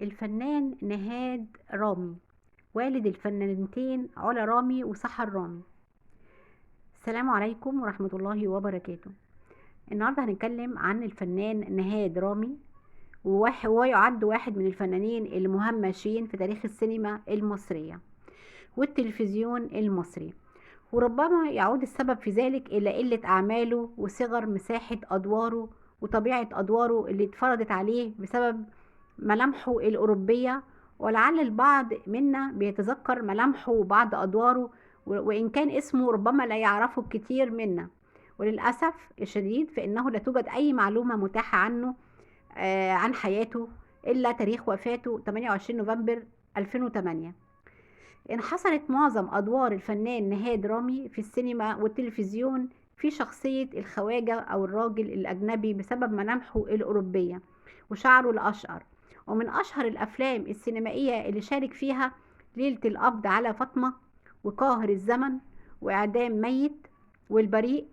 الفنان نهاد رامي، والد الفنانتين علا رامي وسحر رامي. السلام عليكم ورحمة الله وبركاته. النهاردة هنتكلم عن الفنان نهاد رامي، وهو يعد واحد من الفنانين المهمشين في تاريخ السينما المصرية والتلفزيون المصري، وربما يعود السبب في ذلك إلى قلة أعماله وصغر مساحة أدواره وطبيعة أدواره اللي اتفرضت عليه بسبب ملامحه الأوروبية. ولعل البعض منا بيتذكر ملامحه وبعض أدواره، وإن كان اسمه ربما لا يعرفه الكثير منا. وللأسف الشديد فإنه لا توجد أي معلومة متاحة عنه، عن حياته، إلا تاريخ وفاته 28 نوفمبر 2008. انحصرت معظم أدوار الفنان نهاد رامي في السينما والتلفزيون في شخصية الخواجة أو الراجل الأجنبي بسبب ملامحه الأوروبية وشعره الأشقر. ومن أشهر الأفلام السينمائية اللي شارك فيها ليلة القبض على فاطمة، وقاهر الزمن، وإعدام ميت، والبريء.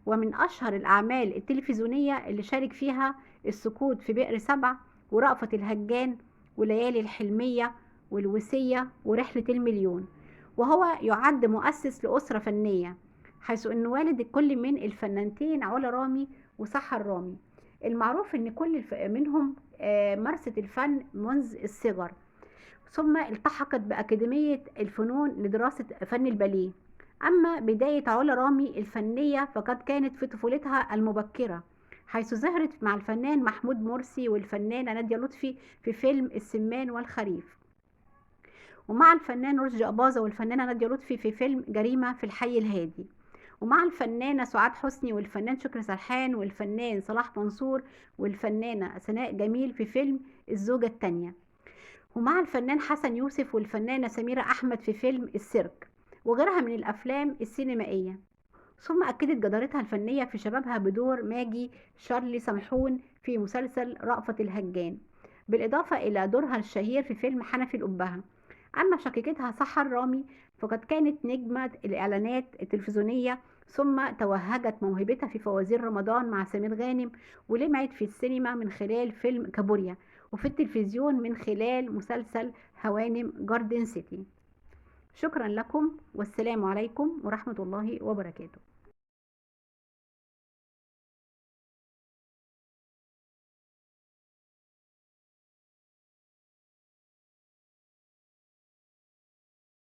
ومن أشهر الأعمال التلفزيونية اللي شارك فيها السقوط في بئر سبع، ورأفت الهجان، وليالي الحلمية، والوصية، ورحلة المليون. وهو يعد مؤسس لأسرة فنية، حيث أن والد كل من الفنانتين علا رامي وسحر رامي. المعروف أن كل منهم مارست الفن منذ الصغر، ثم التحقت بأكاديمية الفنون لدراسة فن الباليه. أما بداية علا رامي الفنية فقد كانت في طفولتها المبكرة، حيث ظهرت مع الفنان محمود مرسي والفنانة نادية لطفي في فيلم السمان والخريف، ومع الفنان رشدي أباظة والفنانة نادية لطفي في فيلم جريمة في الحي الهادي، ومع الفنانة سعاد حسني والفنان شكري سرحان والفنان صلاح منصور والفنانة سناء جميل في فيلم الزوجة التانية، ومع الفنان حسن يوسف والفنانة سميرة أحمد في فيلم السيرك، وغيرها من الأفلام السينمائية. ثم أكدت جدارتها الفنية في شبابها بدور ماجي شارلي سمحون في مسلسل رأفت الهجان، بالإضافة إلى دورها الشهير في فيلم حنفي الأبهة. أما شقيقتها سحر رامي فقد كانت نجمة الإعلانات التلفزيونية، ثم توهجت موهبتها في فوازير رمضان مع سمير غانم، ولمعت في السينما من خلال فيلم كابوريا، وفي التلفزيون من خلال مسلسل هوانم جاردن سيتي. شكرا لكم، والسلام عليكم ورحمة الله وبركاته.